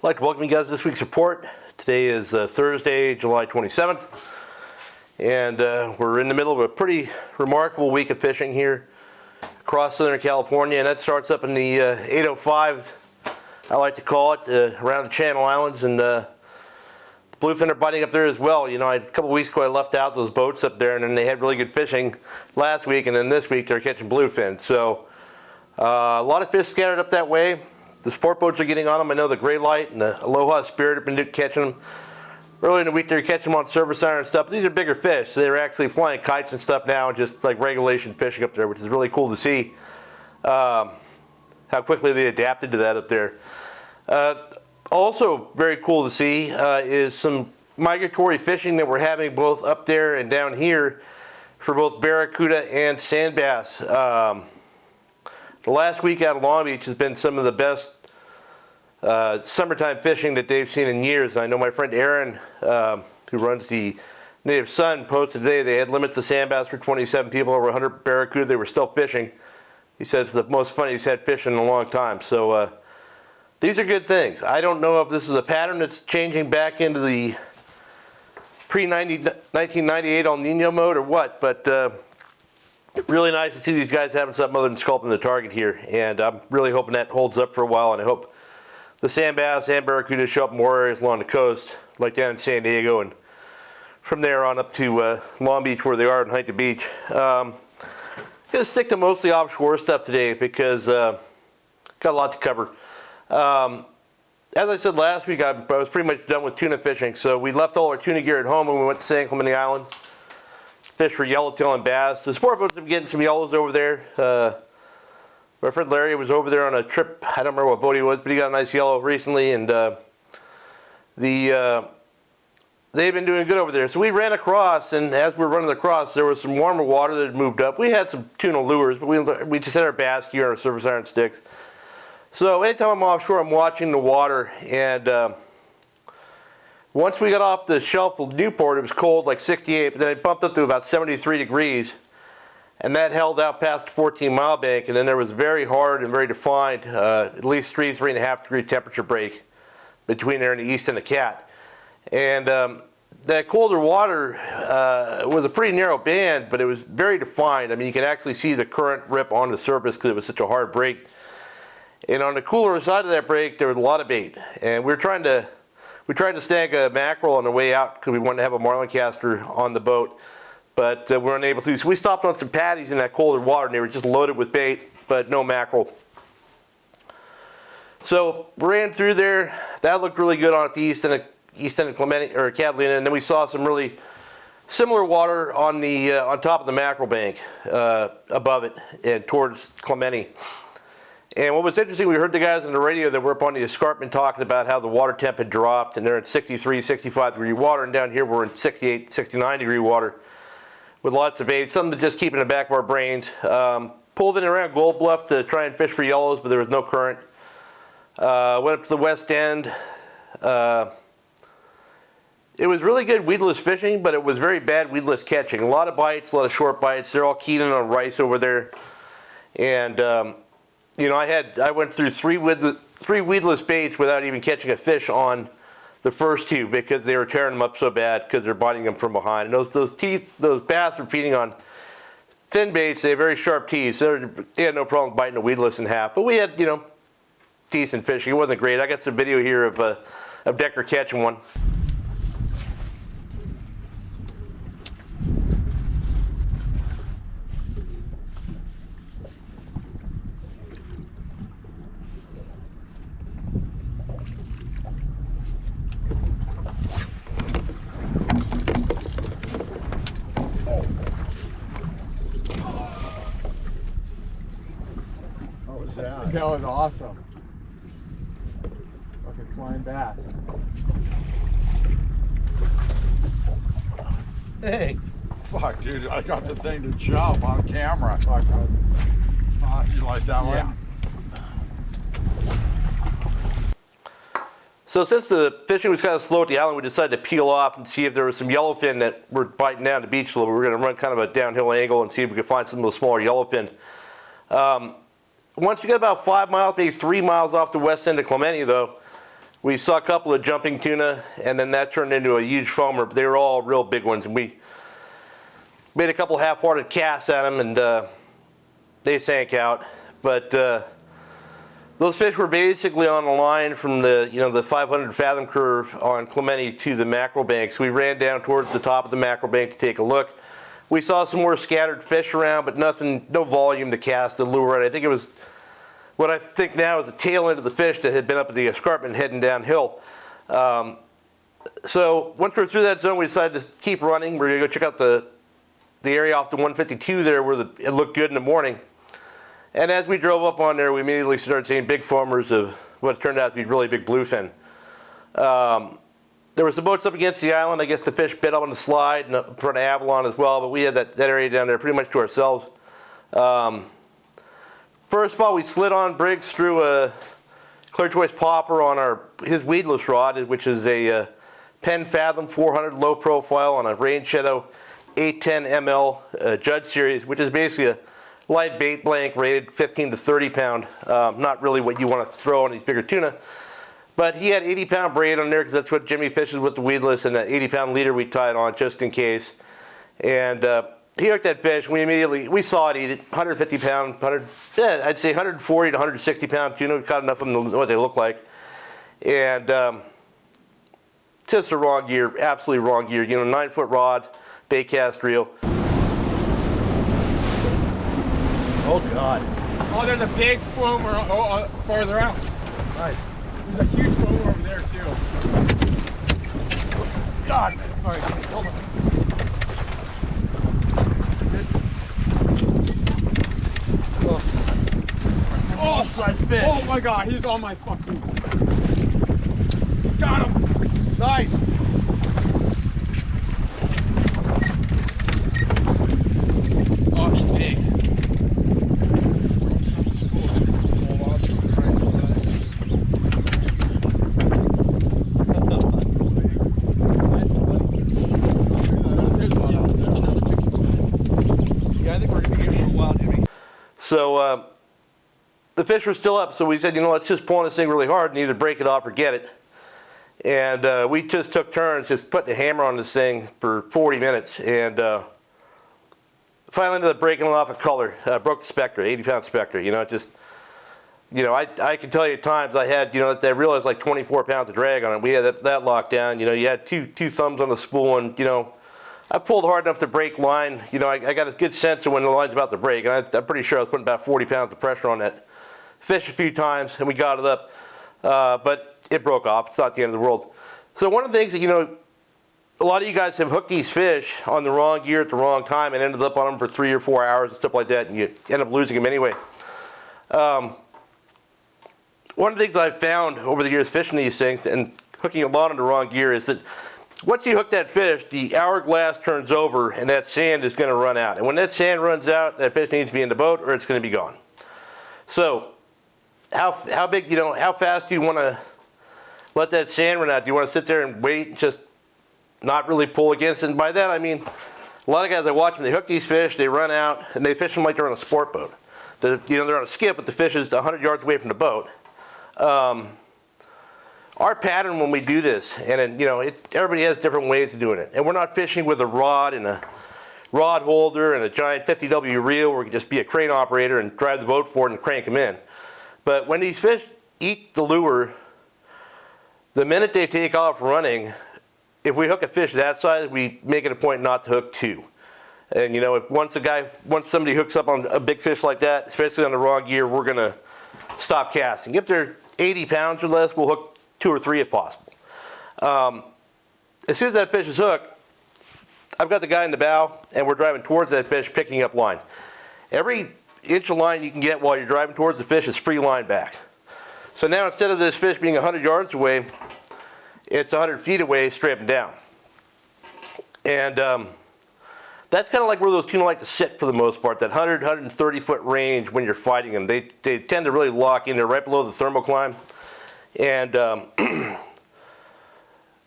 I'd like to welcome you guys to this week's report. Today is Thursday, July 27th, and we're in the middle of a pretty remarkable week of fishing here across Southern California, and that starts up in the 805, I like to call it, around the Channel Islands, and the bluefin are biting up there as well. You know, a couple weeks ago I left out those boats up there, and then they had really good fishing last week, and then this week they're catching bluefin. So a lot of fish scattered up that way. The sport boats are getting on them. I know the Gray Light and the Aloha Spirit have been catching them. Early in the week, they're catching them on surface iron and stuff. These are bigger fish. So they're actually flying kites and stuff now, and just like regulation fishing up there, which is really cool to see how quickly they adapted to that up there. Also very cool to see is some migratory fishing that we're having both up there and down here for both barracuda and sand bass. The last week out of Long Beach has been some of the best summertime fishing that they've seen in years. I know my friend Aaron, who runs the Native Sun, posted today they had limits to sand bass for 27 people, over 100 barracuda. They were still fishing. He said it's the most fun he's had fishing in a long time. So these are good things. I don't know if this is a pattern that's changing back into the pre-1998 El Nino mode or what, but really nice to see these guys having something other than sculpting the target here, and I'm really hoping that holds up for a while, and I hope the sand bass and barracuda show up in more areas along the coast, like down in San Diego, and from there on up to Long Beach where they are in Huntington Beach. I'm going to stick to mostly offshore stuff today because got a lot to cover. As I said last week, I was pretty much done with tuna fishing, so we left all our tuna gear at home and we went to San Clemente Island. Fish for yellowtail and bass. The sport boats have been getting some yellows over there. My friend Larry was over there on a trip. I don't remember what boat he was, but he got a nice yellow recently, and they've been doing good over there. So we ran across, and as we were running across, there was some warmer water that had moved up. We had some tuna lures, but we just had our bass gear and our surface iron sticks. So anytime I'm offshore, I'm watching the water, and once we got off the shelf of Newport, it was cold, like 68, but then it bumped up to about 73 degrees. And that held out past the 14-mile bank, and then there was very hard and very defined, at least 3.5 degree temperature break between there and the east and the Cat. And that colder water was a pretty narrow band, but it was very defined. I mean, you can actually see the current rip on the surface because it was such a hard break. And on the cooler side of that break, there was a lot of bait. And we tried to snag a mackerel on the way out because we wanted to have a marlin caster on the boat. But we're unable to. So we stopped on some patties in that colder water, and they were just loaded with bait, but no mackerel. So we ran through there. That looked really good on the east end of Clemente or Catalina, and then we saw some really similar water on the on top of the mackerel bank above it and towards Clemente. And what was interesting, we heard the guys on the radio that were up on the escarpment talking about how the water temp had dropped, and they're in 63, 65 degree water, and down here we're in 68, 69 degree water. With lots of bait, something to just keep in the back of our brains. Pulled in around Gold Bluff to try and fish for yellows, but there was no current. Went up to the west end. It was really good weedless fishing, but it was very bad weedless catching. A lot of bites, a lot of short bites. They're all keyed in on rice over there. And you know, I went through three weedless baits without even catching a fish on the first two because they were tearing them up so bad because they're biting them from behind. And those bass were feeding on thin baits. They have very sharp teeth, so they had no problem biting a weedless in half. But we had, you know, decent fishing. It wasn't great. I got some video here of Decker catching one. That was awesome. Fucking flying bass. Hey. Fuck, dude, I got the thing to jump on camera. Fuck, You like that yeah. one? So since the fishing was kind of slow at the island, we decided to peel off and see if there was some yellowfin that were biting down the beach a little. We were going to run kind of a downhill angle and see if we could find some of the smaller yellowfin. Once you get about 5 miles, maybe 3 miles off the west end of Clemente, though, we saw a couple of jumping tuna, and then that turned into a huge foamer. They were all real big ones, and we made a couple half-hearted casts at them, and they sank out. But those fish were basically on the line from the the 500 fathom curve on Clemente to the mackerel bank. So we ran down towards the top of the mackerel bank to take a look. We saw some more scattered fish around, but nothing, no volume to cast the lure. And I think it was what I think now is the tail end of the fish that had been up at the escarpment heading downhill. So once we're through that zone, we decided to keep running. We're gonna go check out the area off the 152 there where it looked good in the morning. And as we drove up on there, we immediately started seeing big foamers of what turned out to be really big bluefin. There were some boats up against the island. I guess the fish bit up on the slide and up in front of Avalon as well, but we had that area down there pretty much to ourselves. First spot, we slid on Briggs through a clear choice popper on his weedless rod, which is a Penn Fathom 400 low profile on a Rain Shadow 810 ml Judd series, which is basically a light bait blank rated 15 to 30 pound. Not really what you want to throw on these bigger tuna. But he had 80 pound braid on there because that's what Jimmy fishes with the weedless, and an 80 pound leader we tied on just in case. And he hooked that fish. We saw it eat it. 150 pound, I'd say 140 to 160 pound tuna. We caught enough of them to know what they look like. And just the wrong gear, absolutely wrong gear. 9-foot rod, bait cast reel. Oh God. Oh, there's a big foamer farther out. Nice. There's a huge foamer over there too. God. All right, hold on. Oh, Nice fish. oh my God, he's on my fucking. Got him. Nice. Oh, he's big. So the fish were still up, so we said, let's just pull on this thing really hard and either break it off or get it. And we just took turns just putting a hammer on this thing for 40 minutes. And finally ended up breaking it off a color. Broke the Spectra, 80 pound Spectra. I can tell you at times I had, I realized like 24 pounds of drag on it. We had that locked down. You had two thumbs on the spool, and, I pulled hard enough to break line. I got a good sense of when the line's about to break, and I'm pretty sure I was putting about 40 pounds of pressure on that fish a few times, and we got it up. But it broke off. It's not the end of the world. So one of the things that, a lot of you guys have hooked these fish on the wrong gear at the wrong time and ended up on them for 3 or 4 hours and stuff like that, and you end up losing them anyway. One of the things I've found over the years fishing these things and hooking a lot on the wrong gear is that once you hook that fish, the hourglass turns over and that sand is going to run out. And when that sand runs out, that fish needs to be in the boat or it's going to be gone. So how big, how fast do you want to let that sand run out? Do you want to sit there and wait and just not really pull against it? And by that I mean, a lot of guys I watch them, they hook these fish, they run out, and they fish them like they're on a sport boat. They're on a skip, but the fish is 100 yards away from the boat. Our pattern when we do this, and everybody has different ways of doing it. And we're not fishing with a rod and a rod holder and a giant 50W reel where we can just be a crane operator and drive the boat forward and crank them in. But when these fish eat the lure, the minute they take off running, if we hook a fish that size, we make it a point not to hook two. And if once somebody hooks up on a big fish like that, especially on the wrong gear, we're gonna stop casting. If they're 80 pounds or less, we'll hook 2 or 3 if possible. As soon as that fish is hooked, I've got the guy in the bow and we're driving towards that fish picking up line. Every inch of line you can get while you're driving towards the fish is free line back. So now instead of this fish being 100 yards away, it's 100 feet away straight up and down. And that's kind of like where those tuna like to sit for the most part, that 100, 130 foot range when you're fighting them. They tend to really lock in there right below the thermocline. And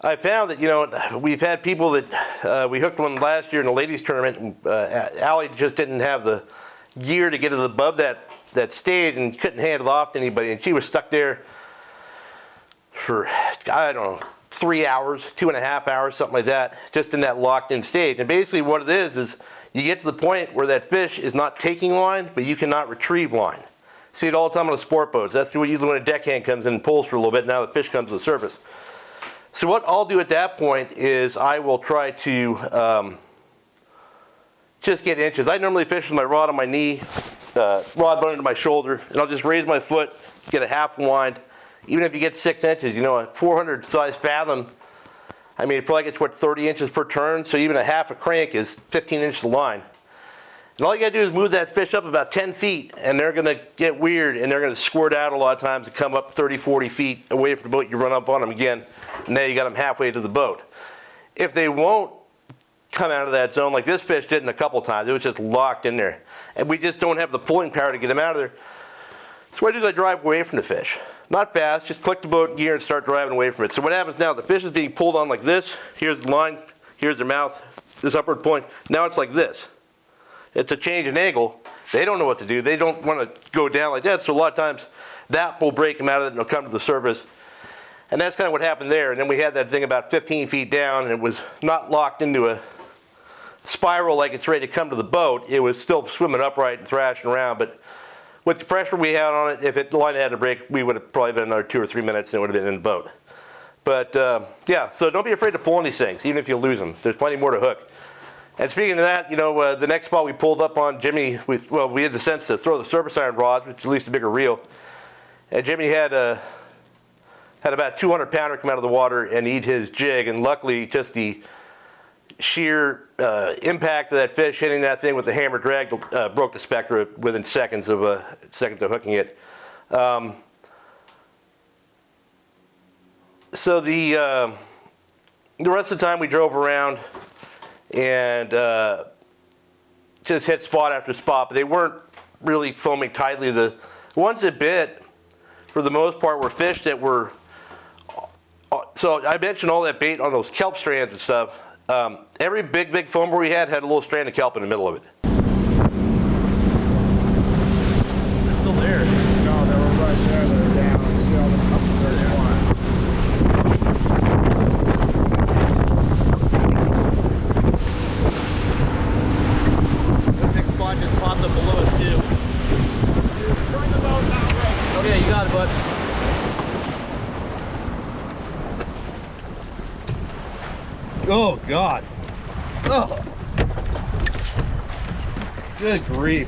I found that, we've had people that we hooked one last year in the ladies tournament, and Allie just didn't have the gear to get it above that stage and couldn't hand it off to anybody, and she was stuck there for, I don't know, 3 hours, 2.5 hours, something like that, just in that locked in stage. And basically what it is you get to the point where that fish is not taking line, but you cannot retrieve line. See it all the time on the sport boats. That's usually when a deckhand comes in and pulls for a little bit. Now the fish comes to the surface. So what I'll do at that point is I will try to just get inches. I normally fish with my rod on my knee, rod bone into my shoulder, and I'll just raise my foot, get a half wind. Even if you get 6 inches, you know, a 400 size fathom, I mean, it probably gets, what, 30 inches per turn, so even a half a crank is 15 inches of line. And all you gotta do is move that fish up about 10 feet, and they're gonna get weird, and they're gonna squirt out a lot of times and come up 30, 40 feet away from the boat. You run up on them again, and now you got them halfway to the boat. If they won't come out of that zone, like this fish did a couple times, it was just locked in there. And we just don't have the pulling power to get them out of there. So what I do is I drive away from the fish. Not fast, just click the boat gear and start driving away from it. So what happens now, the fish is being pulled on like this. Here's the line, here's their mouth, this upward point. Now it's like this. It's a change in angle. They don't know what to do. They don't want to go down like that. So a lot of times that will break them out of it and they'll come to the surface. And that's kind of what happened there. And then we had that thing about 15 feet down, and it was not locked into a spiral like it's ready to come to the boat. It was still swimming upright and thrashing around. But with the pressure we had on it, if the line had to break, we would have probably been another 2 or 3 minutes and it would have been in the boat. But yeah, so don't be afraid to pull on these things, even if you lose them. There's plenty more to hook. And speaking of that, you know, the next spot we pulled up on, Jimmy, we had the sense to throw the surface iron rods, which is at least a bigger reel. And Jimmy had about 200 pounder come out of the water and eat his jig, and luckily just the sheer impact of that fish hitting that thing with the hammer drag broke the spectra within seconds of hooking it. So the rest of the time we drove around and just hit spot after spot, but they weren't really foaming tightly. The ones that bit, for the most part, were fish that were, so I mentioned all that bait on those kelp strands and stuff. Every big foamer we had a little strand of kelp in the middle of it. They're still there. No, they were right there. They're down. You see all the cups there. This big spot just popped up below us too. Bring the boat down, Rick. Okay, you got it, bud. Oh God. Oh. Good grief.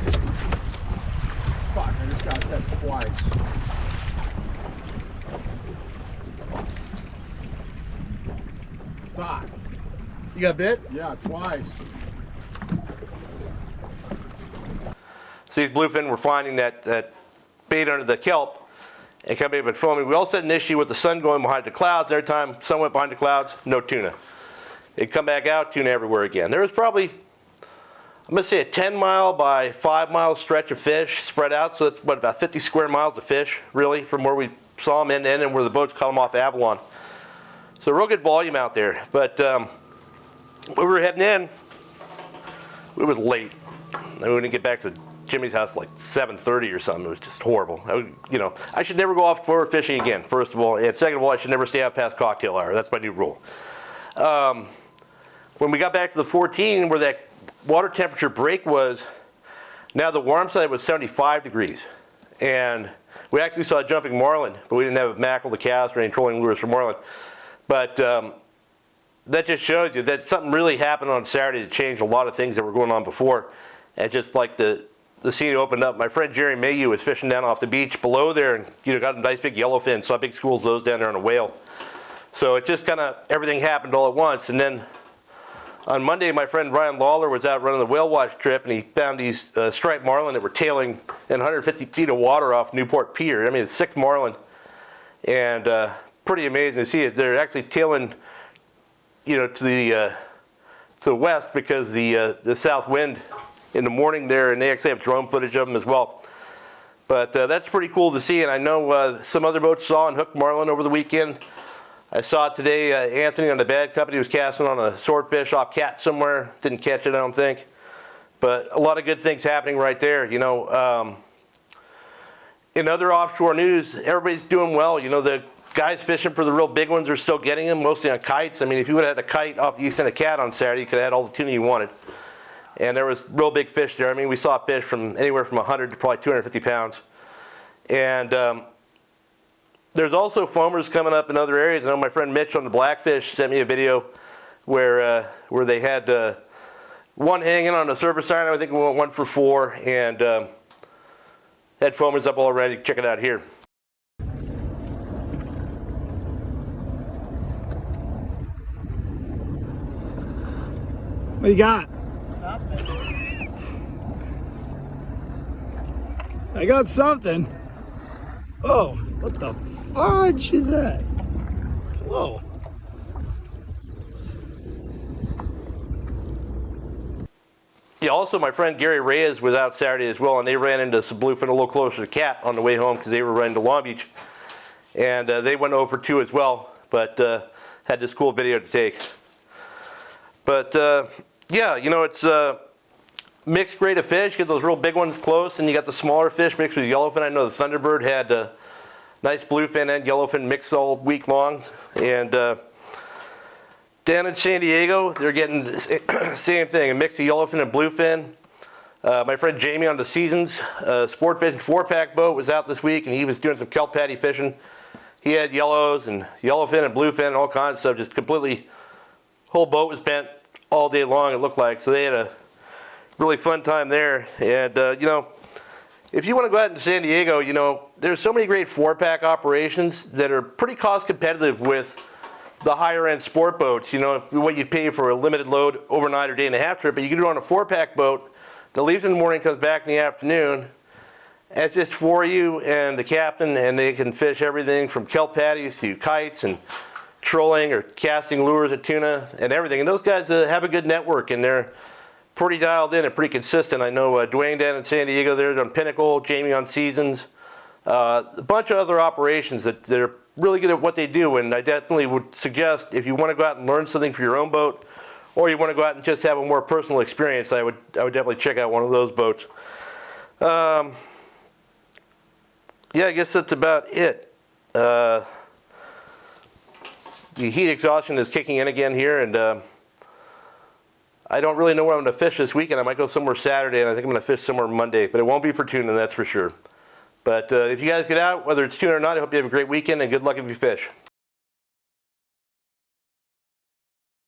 Fuck, I just got hit twice. Fuck. You got bit? Yeah, twice. So these bluefin were finding that bait under the kelp and coming up and foaming. We also had an issue with the sun going behind the clouds. Every time sun went behind the clouds, no tuna. They'd come back out, tuna everywhere again. There was probably, I'm going to say, a 10-mile by 5-mile stretch of fish spread out. So that's, what, about 50 square miles of fish, really, from where we saw them end to end and where the boats caught them off Avalon. So real good volume out there. But when we were heading in, it was late. And we didn't get back to Jimmy's house like 7:30 or something. It was just horrible. I should never go offshore fishing again, first of all. And second of all, I should never stay out past cocktail hour. That's my new rule. When we got back to the 14, where that water temperature break was, now the warm side was 75 degrees. And we actually saw jumping marlin, but we didn't have mackerel to cast or any trolling lures for marlin. But that just shows you that something really happened on Saturday to change a lot of things that were going on before. And just like the scene opened up, my friend Jerry Mayhew was fishing down off the beach below there and got a nice big yellowfin, saw big schools of those down there on a whale. So it just kind of, everything happened all at once. And then on Monday, my friend Ryan Lawler was out running the whale watch trip, and he found these striped marlin that were tailing in 150 feet of water off Newport Pier. I mean, it's 6 marlin, and pretty amazing to see it. They're actually tailing, to the west because the south wind in the morning there, and they actually have drone footage of them as well. But that's pretty cool to see, and I know some other boats saw and hooked marlin over the weekend. I saw it today. Anthony on the Bad Company was casting on a swordfish off Cat somewhere. Didn't catch it, I don't think. But a lot of good things happening right there. In other offshore news, everybody's doing well. The guys fishing for the real big ones are still getting them, mostly on kites. I mean, if you would have had a kite off the east end of Cat on Saturday, you could have had all the tuna you wanted. And there was real big fish there. I mean, we saw fish from anywhere from 100 to probably 250 pounds. And there's also foamers coming up in other areas. I know my friend Mitch on the Blackfish sent me a video where they had one hanging on the surface iron. I think we went 1 for 4, and had foamers up already. Check it out here. What do you got? I got something. Oh, what the fudge is that? Whoa. Yeah, also my friend Gary Reyes was out Saturday as well, and they ran into some bluefin a little closer to Cat on the way home because they were running to Long Beach. And they went over 2 as well, but had this cool video to take. But yeah, you know, it's mixed grade of fish. You get those real big ones close, and you got the smaller fish mixed with yellowfin. I know the Thunderbird had nice bluefin and yellowfin mixed all week long. And down in San Diego, they're getting the same thing, a mix of yellowfin and bluefin. My friend Jamie on the Seasons Sport Fishing 4-pack boat was out this week, and he was doing some kelp patty fishing. He had yellows and yellowfin and bluefin and all kinds of stuff, just completely, whole boat was bent all day long, it looked like. So they had a really fun time there. And you know, if you want to go out into San Diego, you know, there's so many great 4-pack operations that are pretty cost competitive with the higher end sport boats. You know, what you pay for a limited load overnight or day and a half trip, but you can do it on a 4-pack boat that leaves in the morning, comes back in the afternoon. And it's just for you and the captain, and they can fish everything from kelp patties to kites and trolling or casting lures of tuna and everything. And those guys have a good network, and they're pretty dialed in and pretty consistent. I know Dwayne down in San Diego, they're on Pinnacle, Jamie on Seasons, a bunch of other operations that are really good at what they do. And I definitely would suggest, if you want to go out and learn something for your own boat, or you want to go out and just have a more personal experience, I would definitely check out one of those boats. Yeah, I guess that's about it. The heat exhaustion is kicking in again here, and I don't really know where I'm going to fish this weekend. I might go somewhere Saturday, and I think I'm going to fish somewhere Monday, but it won't be for tuna, that's for sure. But if you guys get out, whether it's tuna or not, I hope you have a great weekend, and good luck if you fish.